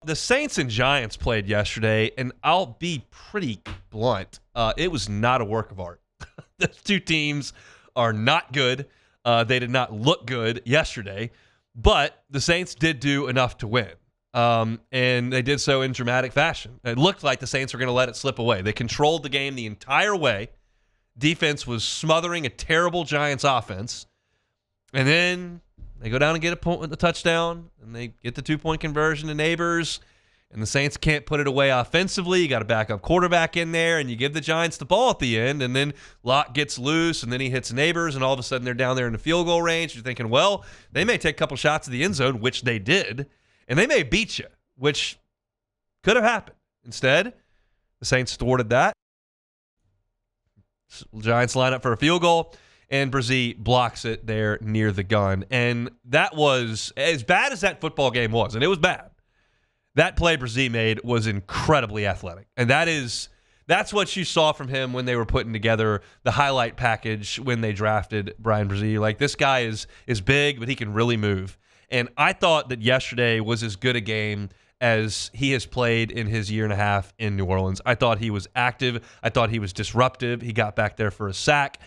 The Saints and Giants played yesterday, and I'll be pretty blunt. It was not a work of art. Those two teams are not good. They did not look good yesterday, but the Saints did do enough to win, and they did so in dramatic fashion. It looked like the Saints were going to let it slip away. They controlled the game the entire way. Defense was smothering a terrible Giants offense, and then they go down and get a point with the touchdown, and they get the 2-point conversion to Neighbors, and the Saints can't put it away offensively. You got a backup quarterback in there, and you give the Giants the ball at the end, and then Locke gets loose, and then he hits Neighbors, and all of a sudden they're down there in the field goal range. You're thinking, well, they may take a couple shots at the end zone, which they did, and they may beat you, which could have happened. Instead, the Saints thwarted that. Giants line up for a field goal, and Bresee blocks it there near the gun. And that was, as bad as that football game was, and it was bad, that play Bresee made was incredibly athletic. And that's what you saw from him when they were putting together the highlight package when they drafted Bryan Bresee. Like, this guy is big, but he can really move. And I thought that yesterday was as good a game as he has played in his year and a half in New Orleans. I thought he was active. I thought he was disruptive. He got back there for a sack.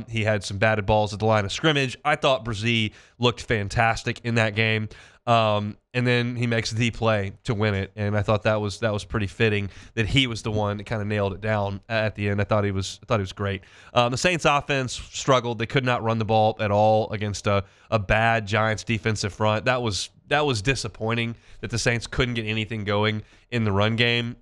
He had some batted balls at the line of scrimmage. I thought Bresee looked fantastic in that game. And then he makes the play to win it, and I thought that was pretty fitting that he was the one that kind of nailed it down at the end. I thought he was great. The Saints offense struggled. They could not run the ball at all against a bad Giants defensive front. That was disappointing that the Saints couldn't get anything going in the run game.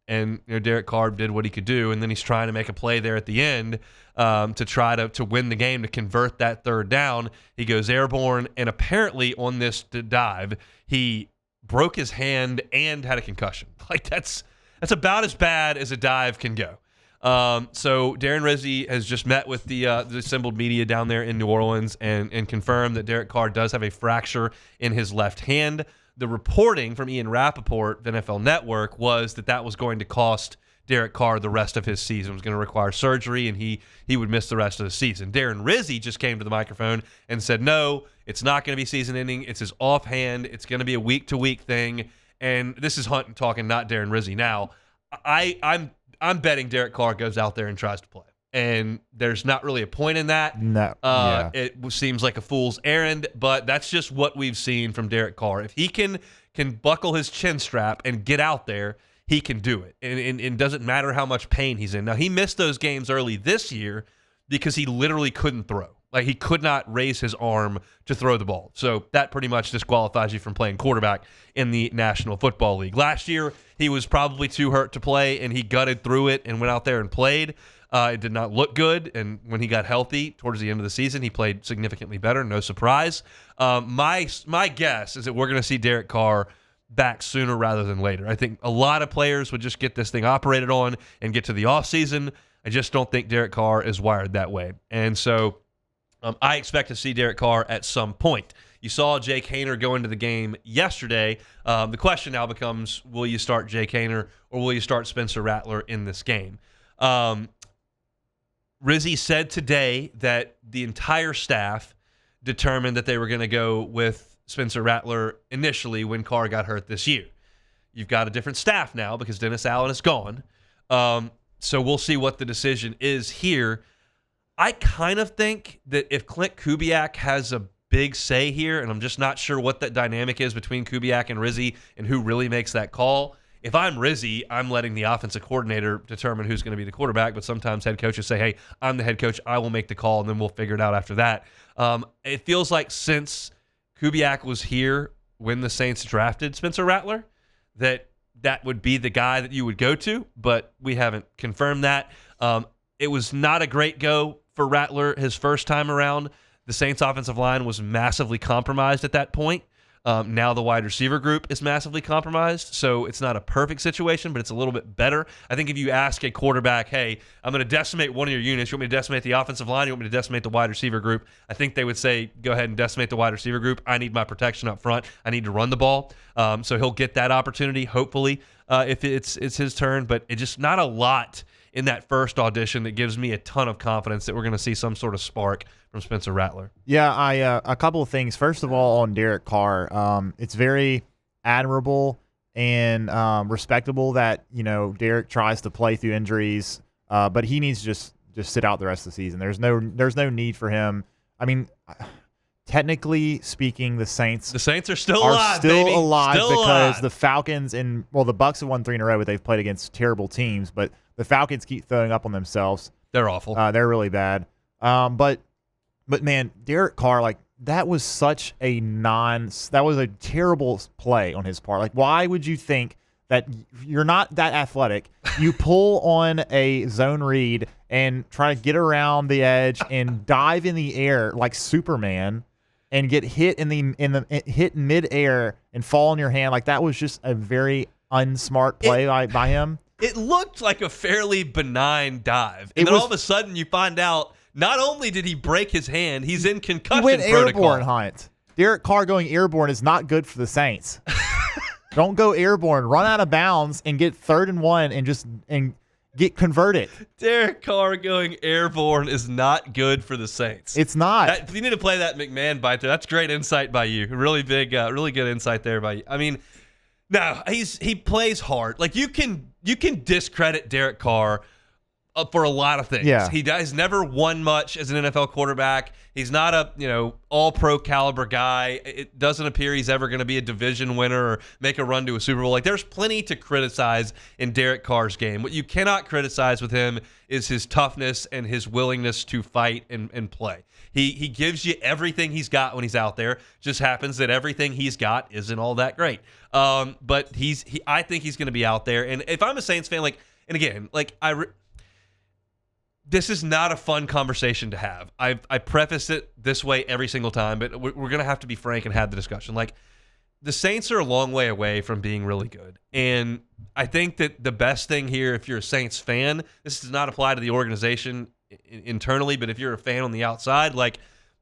And Derek Carr did what he could do, and then he's trying to make a play there at the end to try to win the game, to convert that third down. He goes airborne, and apparently on this dive, he broke his hand and had a concussion. Like, that's about as bad as a dive can go. So Darren Rizzi has just met with the assembled media down there in New Orleans and confirmed that Derek Carr does have a fracture in his left hand. The reporting from Ian Rappaport, the NFL Network, was that was going to cost Derek Carr the rest of his season. It was going to require surgery, and he would miss the rest of the season. Darren Rizzi just came to the microphone and said, no, it's not going to be season-ending. It's his offhand. It's going to be a week-to-week thing. And this is Hunt talking, not Darren Rizzi. Now, I'm betting Derek Carr goes out there and tries to play. And there's not really a point in that. No. It seems like a fool's errand, but that's just what we've seen from Derek Carr. If he can buckle his chin strap and get out there, he can do it. And it doesn't matter how much pain he's in. Now, he missed those games early this year because he literally couldn't throw. Like, he could not raise his arm to throw the ball. So that pretty much disqualifies you from playing quarterback in the National Football League. Last year, he was probably too hurt to play, and he gutted through it and went out there and played. It did not look good, and when he got healthy towards the end of the season, he played significantly better. No surprise. My guess is that we're going to see Derek Carr back sooner rather than later. I think a lot of players would just get this thing operated on and get to the offseason. I just don't think Derek Carr is wired that way. And so I expect to see Derek Carr at some point. You saw Jake Haener go into the game yesterday. The question now becomes, will you start Jake Haener or will you start Spencer Rattler in this game? Rizzi said today that the entire staff determined that they were going to go with Spencer Rattler initially when Carr got hurt this year. You've got a different staff now because Dennis Allen is gone. So we'll see what the decision is here. I kind of think that if Clint Kubiak has a big say here, and I'm just not sure what that dynamic is between Kubiak and Rizzi and who really makes that call. If I'm Rizzi, I'm letting the offensive coordinator determine who's going to be the quarterback, but sometimes head coaches say, hey, I'm the head coach, I will make the call, and then we'll figure it out after that. It feels like since Kubiak was here when the Saints drafted Spencer Rattler, that would be the guy that you would go to, but we haven't confirmed that. It was not a great go for Rattler his first time around. The Saints offensive line was massively compromised at that point. Now the wide receiver group is massively compromised, so it's not a perfect situation, but it's a little bit better. I think if you ask a quarterback, hey, I'm going to decimate one of your units, you want me to decimate the offensive line, you want me to decimate the wide receiver group, I think they would say, go ahead and decimate the wide receiver group. I need my protection up front. I need to run the ball. So he'll get that opportunity, hopefully, if it's his turn, but it's just not a lot in that first audition that gives me a ton of confidence that we're going to see some sort of spark from Spencer Rattler. Yeah, a couple of things. First of all, on Derek Carr, it's very admirable and respectable that Derek tries to play through injuries, but he needs to just sit out the rest of the season. There's no need for him. I mean, technically speaking, the Saints are still alive, baby. Because alive. the Falcons the Bucs have won 3 in a row, but they've played against terrible teams. But the Falcons keep throwing up on themselves. They're awful. They're really bad. But man, Derek Carr, that was that was a terrible play on his part. Why would you think that you're not that athletic? You pull on a zone read and try to get around the edge and dive in the air like Superman and get hit hit midair and fall on your hand. That was just a very unsmart play by him. It looked like a fairly benign dive. And then all of a sudden you find out not only did he break his hand, he's in concussion protocol. He went airborne, Hunt. Derek Carr going airborne is not good for the Saints. Don't go airborne. Run out of bounds and get 3rd and 1 and get converted. Derek Carr going airborne is not good for the Saints. It's not. You need to play that McMahon bite there. That's great insight by you. Really big, really good insight there by you. I mean, no, he plays hard. You can discredit Derek Carr for a lot of things. Yeah. He's never won much as an NFL quarterback. He's not a all-pro caliber guy. It doesn't appear he's ever going to be a division winner or make a run to a Super Bowl. There's plenty to criticize in Derek Carr's game. What you cannot criticize with him is his toughness and his willingness to fight and play. He gives you everything he's got when he's out there. Just happens that everything he's got isn't all that great. But I think he's going to be out there. And if I'm a Saints fan, this is not a fun conversation to have. I preface it this way every single time, but we're going to have to be frank and have the discussion. The Saints are a long way away from being really good. And I think that the best thing here, if you're a Saints fan, this does not apply to the organization internally, but if you're a fan on the outside,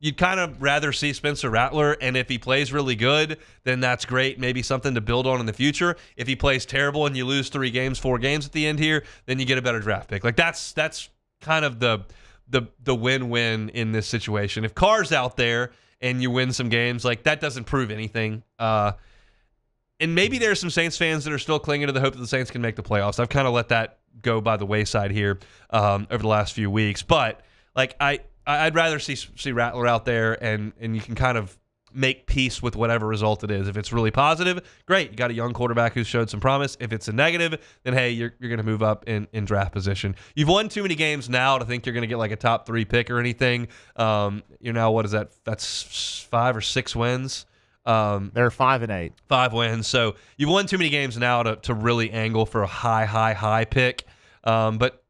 you'd kind of rather see Spencer Rattler, and if he plays really good, then that's great. Maybe something to build on in the future. If he plays terrible and you lose 4 games at the end here, then you get a better draft pick. That's kind of the win-win in this situation. If Carr's out there and you win some games, that doesn't prove anything. And maybe there's some Saints fans that are still clinging to the hope that the Saints can make the playoffs. I've kind of let that go by the wayside here over the last few weeks. But I'd rather see Rattler out there and you can kind of make peace with whatever result it is. If it's really positive, great. You got a young quarterback who's showed some promise. If it's a negative, then hey, you're going to move up in draft position. You've won too many games now to think you're going to get a top 3 pick or anything. You're now, what is that? That's 5 or 6 wins. They're 5 and 8. 5 wins. So you've won too many games now to really angle for a high pick. But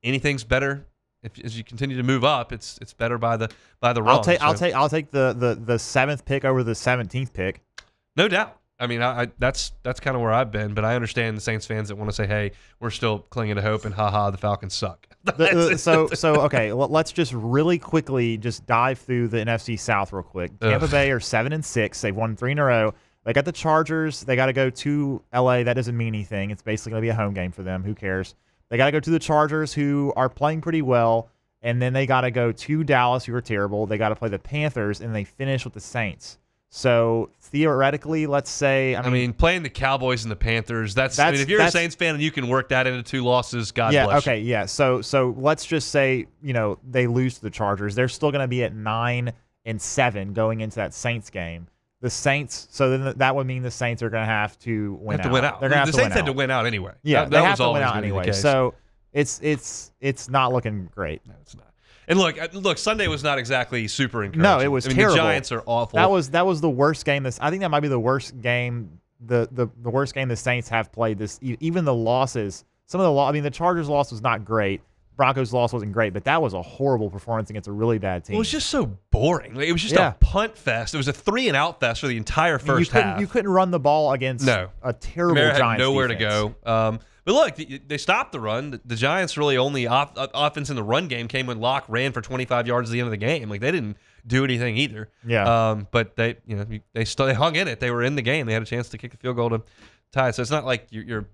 anything's better. As you continue to move up, it's better by the run. I'll take the 7th pick over the 17th pick. No doubt. I mean, that's kind of where I've been, but I understand the Saints fans that want to say, "Hey, we're still clinging to hope," and the Falcons suck. Okay, let's just really quickly just dive through the NFC South real quick. Tampa Bay are 7 and 6. They've won 3 in a row. They got the Chargers. They got to go to LA. That doesn't mean anything. It's basically going to be a home game for them. Who cares? They got to go to the Chargers, who are playing pretty well, and then they got to go to Dallas, who are terrible. They got to play the Panthers, and they finish with the Saints. So theoretically, let's say, I mean, playing the Cowboys and the Panthers. I mean, if you're a Saints fan and you can work that into 2 losses, God bless you. Yeah. So let's just say they lose to the Chargers. They're still going to be at 9 and 7 going into that Saints game. The Saints, so then that would mean the Saints are going to have to win out. They're going to have to win out. The Saints had to win out anyway. Yeah, that they have was to win out anyway. anyway. So it's not looking great. No, it's not. And look, Sunday was not exactly super encouraging. No, it was terrible. The Giants are awful. That was the worst game. I think that might be the worst game. The worst game the Saints have played this. Even the losses, the Chargers loss was not great. Broncos loss wasn't great, but that was a horrible performance against a really bad team. It was just so boring. It was just a punt fest. It was a 3-and-out fest for the entire first half. You couldn't run the ball against a terrible Giants had nowhere defense. to go. But look, they stopped the run. The Giants really only offense in the run game came when Locke ran for 25 yards at the end of the game. They didn't do anything either. Yeah. But they hung in it. They were in the game. They had a chance to kick the field goal to tie. So it's not like you're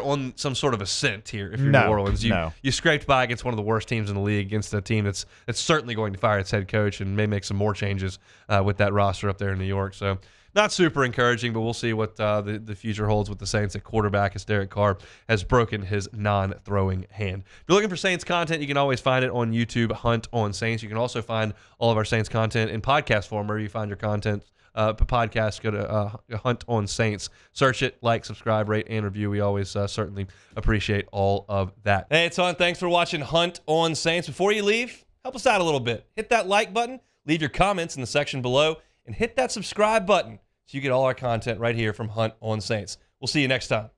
on some sort of ascent here. If you're New Orleans, you scraped by against one of the worst teams in the league, against a team that's certainly going to fire its head coach and may make some more changes with that roster up there in New York. So not super encouraging, but we'll see what the future holds with the Saints at quarterback as Derek Carr has broken his non-throwing hand. If you're looking for Saints content, you can always find it on YouTube, Hunt on Saints. You can also find all of our Saints content in podcast form wherever you find your content. Podcast, go to Hunt on Saints. Search it, like, subscribe, rate, and review. We always certainly appreciate all of that. Hey, it's Hunt. Thanks for watching Hunt on Saints. Before you leave, help us out a little bit. Hit that like button, leave your comments in the section below, and hit that subscribe button so you get all our content right here from Hunt on Saints. We'll see you next time.